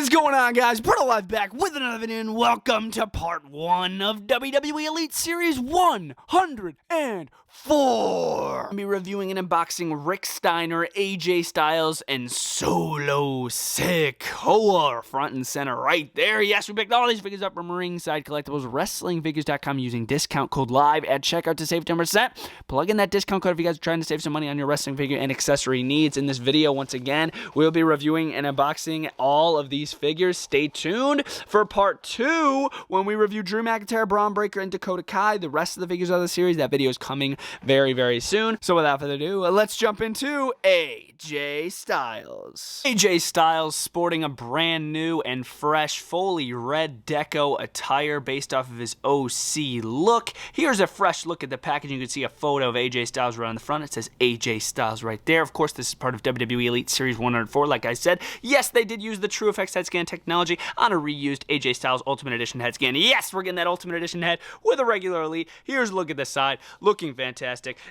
What is going on, guys? Bretto live back with another video, and welcome to part 1 of WWE Elite Series 104. I'll be reviewing and unboxing Rick Steiner, AJ Styles, and Solo Sikoa front and center right there. Yes, we picked all these figures up from Ringside Collectibles, WrestlingFigures.com using discount code LIVE at checkout to save 10%. Plug in that discount code if you guys are trying to save some money on your wrestling figure and accessory needs. In this video, once again, we'll be reviewing and unboxing all of these figures. Stay tuned for part 2 when we review Drew McIntyre, Braun Breaker, and Dakota Kai. The rest of the figures of the series, that video is coming very, very soon. So without further ado, let's jump into AJ Styles. AJ Styles sporting a brand new and fresh, fully red deco attire based off of his OC look. Here's a fresh look at the packaging. You can see a photo of AJ Styles right on the front. It says AJ Styles right there. Of course, this is part of WWE Elite Series 104. Like I said, yes, they did use the TrueFX head scan technology on a reused AJ Styles Ultimate Edition head scan. Yes, we're getting that Ultimate Edition head with a regular Elite. Here's a look at this side, looking fantastic.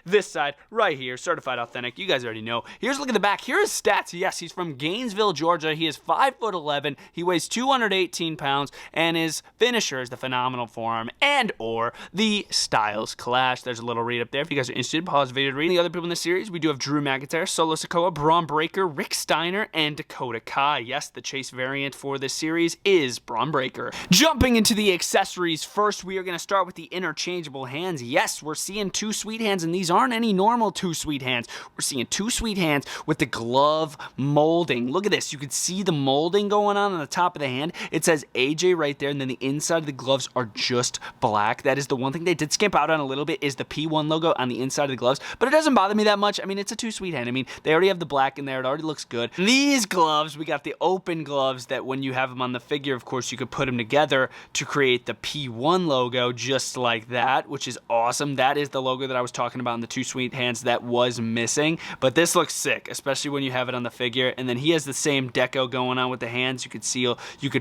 This side right here, certified authentic. You guys already know. Here's a look at the back. Here are his stats. Yes, he's from Gainesville, Georgia. He is 5'11". He weighs 218 pounds, and his finisher is the Phenomenal Forearm and or the Styles Clash. There's a little read up there. If you guys are interested, pause the video to read. The other people in the series, we do have Drew McIntyre, Solo Sikoa, Braun Breaker, Rick Steiner, and Dakota Kai. Yes, the chase variant for this series is Braun Breaker. Jumping into the accessories first, we are going to start with the interchangeable hands. Yes, we're seeing two sweet hands, and these aren't any normal two sweet hands. We're seeing two sweet hands with the glove molding. Look at this. You can see the molding going on the top of the hand. It says AJ right there, and then the inside of the gloves are just black. That is the one thing they did skimp out on a little bit, is the P1 logo on the inside of the gloves, but it doesn't bother me that much. I mean, it's a two sweet hand. I mean, they already have the black in there. It already looks good. These gloves, we got the open gloves that when you have them on the figure, of course, you could put them together to create the P1 logo just like that, which is awesome. That is the logo that I was talking about in the two sweet hands that was missing, but this looks sick, especially when you have it on the figure. And then he has the same deco going on with the hands. You could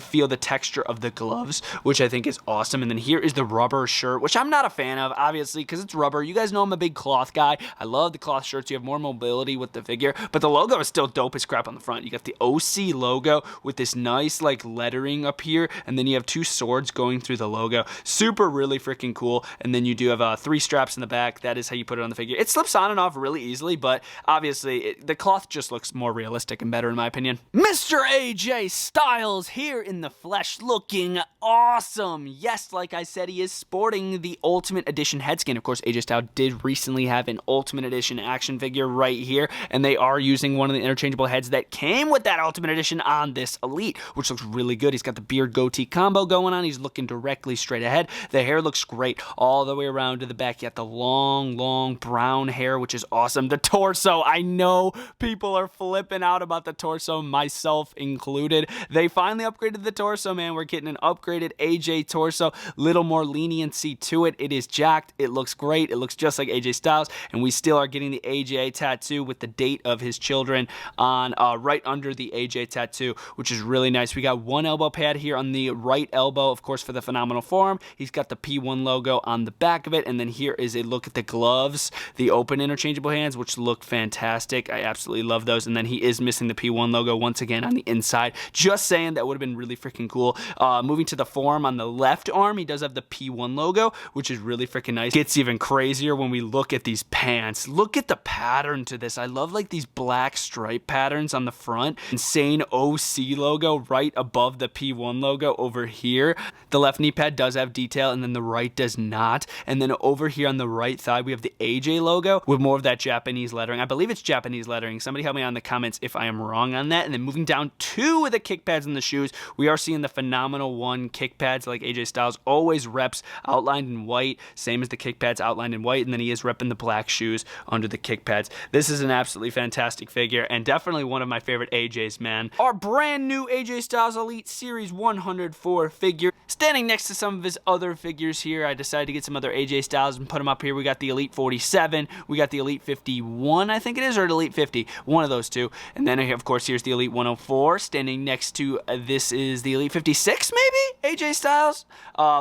feel the texture of the gloves, which I think is awesome. And then here is the rubber shirt, which I'm not a fan of, obviously, because it's rubber. You guys know I'm a big cloth guy. I love the cloth shirts. You have more mobility with the figure, but the logo is still dope as crap on the front. You got the OC logo with this nice like lettering up here, and then you have two swords going through the logo. Super, really freaking cool. And then you do have 3 straps in the back. That is how you put it on the figure. It slips on and off really easily, but obviously the cloth just looks more realistic and better in my opinion. Mr. AJ Styles here in the flesh, looking awesome. Yes, like I said, he is sporting the Ultimate Edition head scan. Of course, AJ Styles did recently have an Ultimate Edition action figure right here, and they are using one of the interchangeable heads that came with that Ultimate Edition on this Elite, which looks really good. He's got the beard goatee combo going on. He's looking directly straight ahead. The hair looks great all the way around to the back. You got the long brown hair, which is awesome. The torso, I know people are flipping out about the torso, myself included. They finally upgraded the torso, man. We're getting an upgraded AJ torso, little more leniency to it. It is jacked. It looks great. It looks just like AJ Styles, and we still are getting the AJ tattoo with the date of his children on right under the AJ tattoo, which is really nice. We got one elbow pad here on the right elbow, of course, for the Phenomenal Forearm. He's got the P1 logo on the back of it, and then here is a look at the gloves, the open interchangeable hands, which look fantastic. I absolutely love those. And then he is missing the P1 logo once again on the inside. Just saying, that would have been really freaking cool. Moving to the forearm on the left arm, he does have the P1 logo, which is really freaking nice. Gets even crazier when we look at these pants. Look at the pattern to this. I love like these black stripe patterns on the front. Insane OC logo right above the P1 logo over here. The left knee pad does have detail, and then the right does not. And then over here on the right thigh, we have the AJ logo with more of that Japanese lettering. I believe it's Japanese lettering. Somebody help me out in the comments if I am wrong on that. And then moving down to the kick pads and the shoes, we are seeing the Phenomenal One kick pads like AJ Styles always reps outlined in white, same as the kick pads outlined in white, and then he is repping the black shoes under the kick pads. This is an absolutely fantastic figure, and definitely one of my favorite AJs, man. Our brand new AJ Styles Elite Series 104 figure. Standing next to some of his other figures here, I decided to get some other AJ Styles and put them up here. We got the Elite 47, we got the Elite 51, I think it is, or the Elite 50, one of those two. And then, of course, here's the Elite 104. Standing next to, this is the Elite 56, maybe? AJ Styles.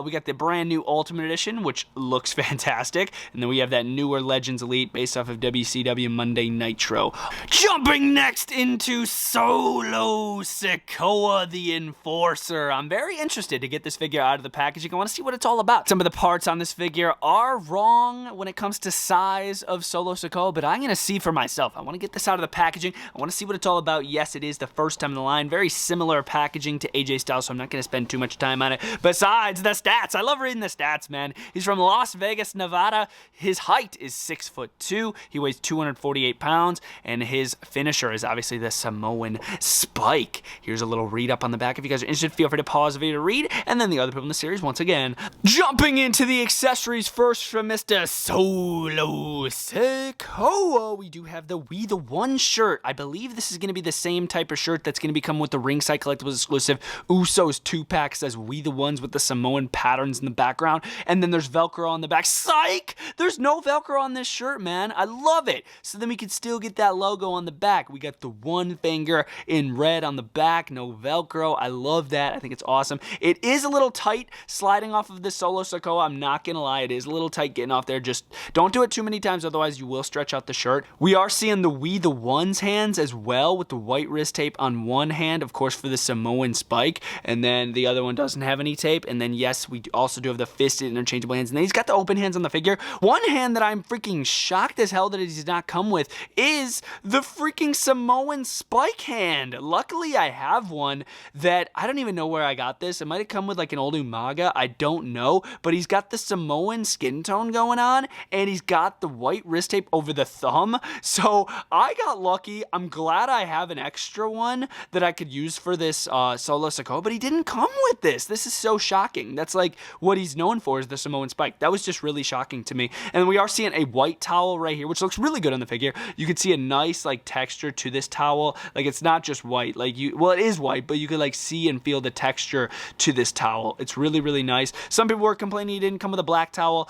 We got the brand new Ultimate Edition, which looks fantastic. And then we have that newer Legends Elite based off of WCW Monday Nitro. Jumping next into Solo Sikoa. Sikoa the Enforcer. I'm very interested to get this figure out of the packaging. I want to see what it's all about. Some of the parts on this figure are wrong when it comes to size of Solo Sikoa, but I'm going to see for myself. I want to get this out of the packaging. I want to see what it's all about. Yes, it is the first time in the line. Very similar packaging to AJ Styles, so I'm not going to spend too much time on it. Besides the stats, I love reading the stats, man. He's from Las Vegas, Nevada. His height is 6'2". He weighs 248 pounds, and his finisher is obviously the Samoan Spike. Here's a little read up on the back. If you guys are interested, feel free to pause the video to read, and then the other people in the series once again. Jumping into the accessories first from Mr. Solo Sikoa, we do have the We The One shirt. I believe this is going to be the same type of shirt that's going to be coming with the Ringside Collectibles exclusive Usos 2-pack. Says We The Ones with the Samoan patterns in the background, and then there's Velcro on the back. Psych! There's no Velcro on this shirt, man. I love it. So then we can still get that logo on the back. We got the one finger in red on the back, no Velcro. I love that. I think it's awesome. It is a little tight sliding off of this Solo Sikoa. I'm not gonna lie, it is a little tight getting off there. Just don't do it too many times, otherwise you will stretch out the shirt. We are seeing the We The One's hands as well, with the white wrist tape on one hand, of course, for the Samoan Spike, and then the other one doesn't have any tape. And then yes, we also do have the fisted interchangeable hands, and then he's got the open hands on the figure. One hand that I'm freaking shocked as hell that it does not come with is the freaking Samoan Spike hand. Luckily I have one that I don't even know where I got this. It might have come with like an old Umaga, I don't know, but he's got the Samoan skin tone going on, and he's got the white wrist tape over the thumb. So I got lucky. I'm glad I have an extra one that I could use for this Solo Sikoa, but he didn't come with this. This is so shocking. That's like what he's known for, is the Samoan Spike. That was just really shocking to me. And we are seeing a white towel right here, which looks really good on the figure. You can see a nice like texture to this towel. Like, it's not just white. Like, well, it is white, but you can like see and feel the texture to this towel. It's really, really nice. Some people were complaining he didn't come with a black towel.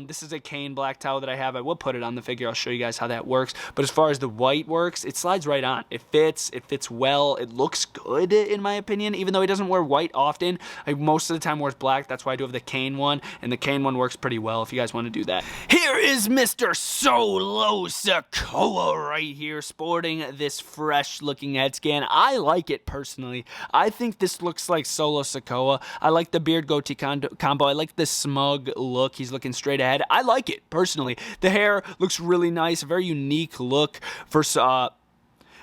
This is a cane black towel that I have. I will put it on the figure. I'll show you guys how that works. But as far as the white works, it slides right on. It fits well. It looks good in my opinion, even though he doesn't wear white often. Like, most of the time wears black. That's why I do have the cane one, and the cane one works pretty well if you guys want to do that. Here is Mr. Solo Sikoa right here, sporting this fresh looking head scan. I like it personally. I think this looks like Solo Sikoa. I like the beard goatee combo. I like the smug look. He's looking straight ahead. I like it personally. The hair looks really nice. A very unique look for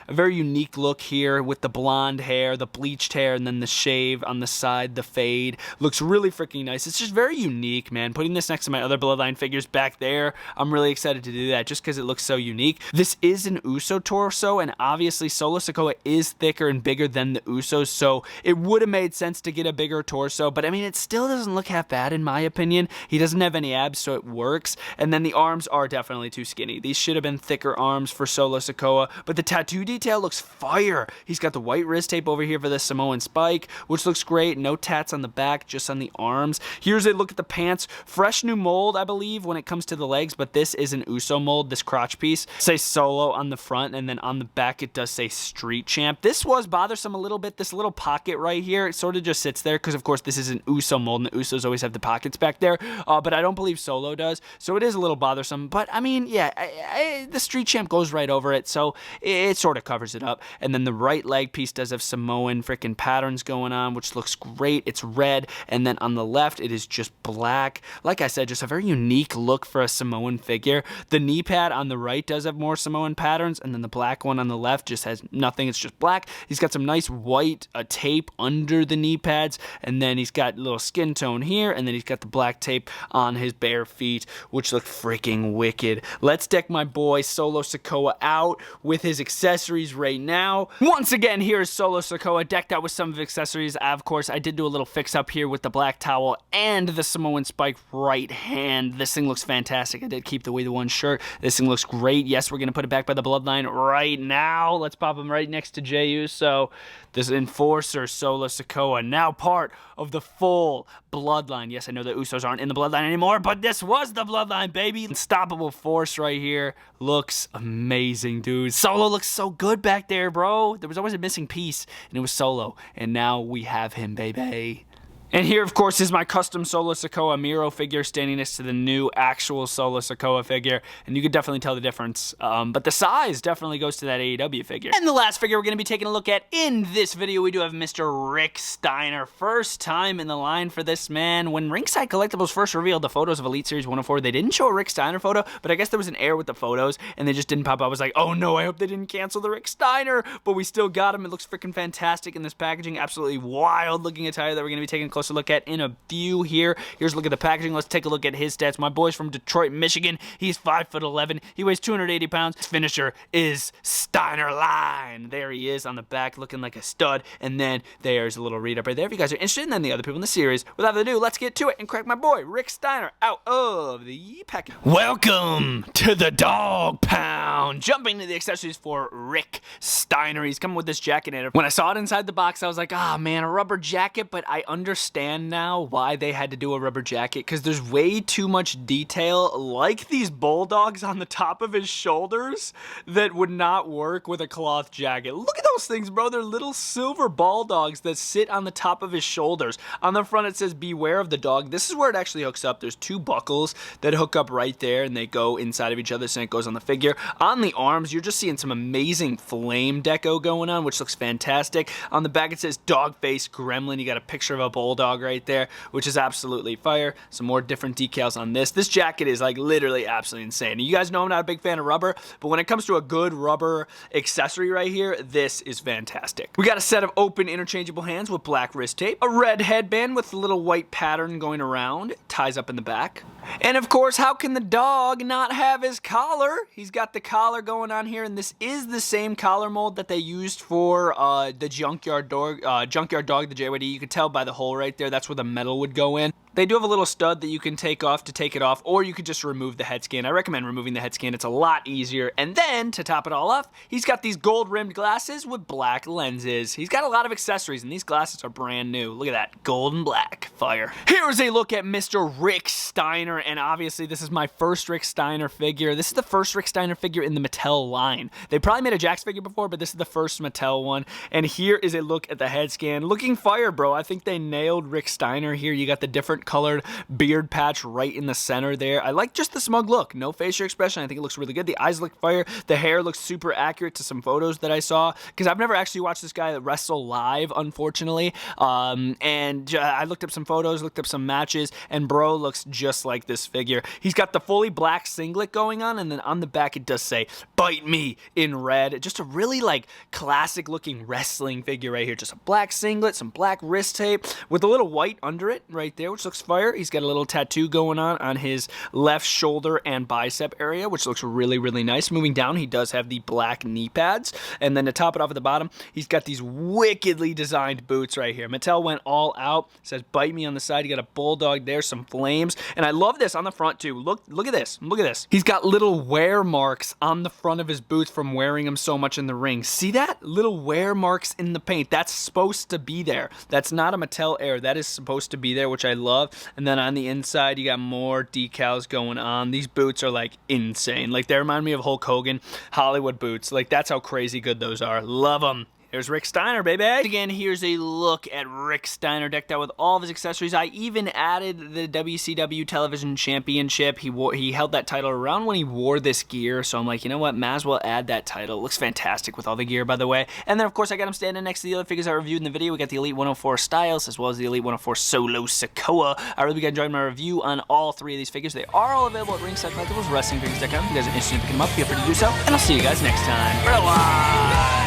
a very unique look here with the blonde hair, the bleached hair, and then the shave on the side, the fade. Looks really freaking nice. It's just very unique, man. Putting this next to my other Bloodline figures back there, I'm really excited to do that just because it looks so unique. This is an Uso torso, and obviously Solo Sikoa is thicker and bigger than the Usos, so it would have made sense to get a bigger torso, but I mean, it still doesn't look half bad in my opinion. He doesn't have any abs, so it works, and then the arms are definitely too skinny. These should have been thicker arms for Solo Sikoa, but the tattoo detail looks fire. He's got the white wrist tape over here for the Samoan Spike, which looks great. No tats on the back, just on the arms. Here's a look at the pants. Fresh new mold, I believe, when it comes to the legs, but this is an Uso mold, this crotch piece. It says Solo on the front, and then on the back it does say Street Champ. This was bothersome a little bit. This little pocket right here, it sort of just sits there because, of course, this is an Uso mold, and the Usos always have the pockets back there, but I don't believe Solo does, so it is a little bothersome, but I mean, yeah, the Street Champ goes right over it, so it sort of covers it up. And then the right leg piece does have Samoan freaking patterns going on, which looks great. It's red, and then on the left it is just black. Like I said, just a very unique look for a Samoan figure. The knee pad on the right does have more Samoan patterns, and then the black one on the left just has nothing. It's just black. He's got some nice white tape under the knee pads, and then he's got a little skin tone here, and then he's got the black tape on his bare feet, which look freaking wicked. Let's deck my boy Solo Sikoa out with his accessories right now. Once again, here is Solo Sikoa decked out with some of the accessories. Of course, I did do a little fix up here with the black towel and the Samoan Spike right hand. This thing looks fantastic. I did keep the We The One shirt. This thing looks great. Yes, we're going to put it back by the Bloodline right now. Let's pop him right next to Jey Uso. This Enforcer Solo Sikoa, now part of the full Bloodline. Yes, I know the Usos aren't in the Bloodline anymore, but this was the Bloodline, baby. Unstoppable force right here. Looks amazing, dude. Solo looks so good back there, bro. There was always a missing piece, and it was Solo, and now we have him, baby. And here, of course, is my custom Solo Sikoa Miro figure standing next to the new actual Solo Sikoa figure. And you could definitely tell the difference. But the size definitely goes to that AEW figure. And the last figure we're going to be taking a look at in this video, we do have Mr. Rick Steiner. First time in the line for this man. When Ringside Collectibles first revealed the photos of Elite Series 104, they didn't show a Rick Steiner photo, but I guess there was an error with the photos, and they just didn't pop up. I was like, oh no, I hope they didn't cancel the Rick Steiner. But we still got him. It looks freaking fantastic in this packaging. Absolutely wild looking attire that we're going to be taking a closer look at in a few here. Here's a look at the packaging. Let's take a look at his stats. My boy's from Detroit, Michigan. He's 5'11". He weighs 280 pounds. His finisher is Steiner Line. There he is on the back looking like a stud. And then there's a little read up right there if you guys are interested, and then the other people in the series. Without further ado, let's get to it and crack my boy Rick Steiner out of the package. Welcome to the dog pound. Jumping to the accessories for Rick Steiner. He's coming with this jacket in it. When I saw it inside the box, I was like, ah, man, a rubber jacket, but I understand now why they had to do a rubber jacket, because there's way too much detail, like these bulldogs on the top of his shoulders, that would not work with a cloth jacket. Look at those things, bro. They're little silver bulldogs that sit on the top of his shoulders. On the front, it says, beware of the dog. This is where it actually hooks up. There's two buckles that hook up right there, and they go inside of each other, so it goes on the figure. On the arms, you're just seeing some amazing flame deco going on, which looks fantastic. On the back, it says dog face gremlin. You got a picture of a bulldog right there, which is absolutely fire. Some more different decals on this. This jacket is like literally absolutely insane. You guys know I'm not a big fan of rubber, but when it comes to a good rubber accessory right here, this is fantastic. We got a set of open interchangeable hands with black wrist tape, a red headband with a little white pattern going around, ties up in the back. And of course, how can the dog not have his collar? He's got the collar going on here, and this is the same collar mold that they used for the Junkyard Dog, the JYD. You could tell by the hole right there, that's where the metal would go in. They do have a little stud that you can take off to take it off, or you could just remove the head scan. I recommend removing the head scan. It's a lot easier. And then, to top it all off, he's got these gold-rimmed glasses with black lenses. He's got a lot of accessories, and these glasses are brand new. Look at that. Gold and black. Fire. Here's a look at Mr. Rick Steiner, and obviously, this is my first Rick Steiner figure. This is the first Rick Steiner figure in the Mattel line. They probably made a Jakks figure before, but this is the first Mattel one. And here is a look at the head scan. Looking fire, bro. I think they nailed Rick Steiner here. You got the different colored beard patch right in the center there. I like just the smug look. No facial expression. I think it looks really good. The eyes look fire. The hair looks super accurate to some photos that I saw, because I've never actually watched this guy wrestle live, unfortunately. I looked up some photos, looked up some matches, and bro looks just like this figure. He's got the fully black singlet going on, and then on the back it does say, "Bite me," in red. Just a really like classic looking wrestling figure right here. Just a black singlet, some black wrist tape with a little white under it right there, which looks fire. He's got a little tattoo going on his left shoulder and bicep area, which looks really, really nice. Moving down, he does have the black knee pads. And then to top it off at the bottom, he's got these wickedly designed boots right here. Mattel went all out. It says, "Bite me" on the side. You got a bulldog there, some flames. And I love this on the front too. Look at this. Look at this. He's got little wear marks on the front of his boots from wearing them so much in the ring. See that? Little wear marks in the paint. That's supposed to be there. That's not a Mattel error. That is supposed to be there, which I love. And then on the inside, you got more decals going on. These boots are like insane. Like they remind me of Hulk Hogan Hollywood boots. Like that's how crazy good those are. Love them. There's Rick Steiner, baby. Again, here's a look at Rick Steiner decked out with all of his accessories. I even added the WCW Television Championship. He held that title around when he wore this gear, so I'm like, you know what, might as well add that title. It looks fantastic with all the gear, by the way. And then, of course, I got him standing next to the other figures I reviewed in the video. We got the Elite 104 Styles, as well as the Elite 104 Solo Sikoa. I really enjoyed my review on all three of these figures. They are all available at Ringside Collectibles, WrestlingFigures.com. If you guys are interested in picking them up, feel free to do so. And I'll see you guys next time. Bye.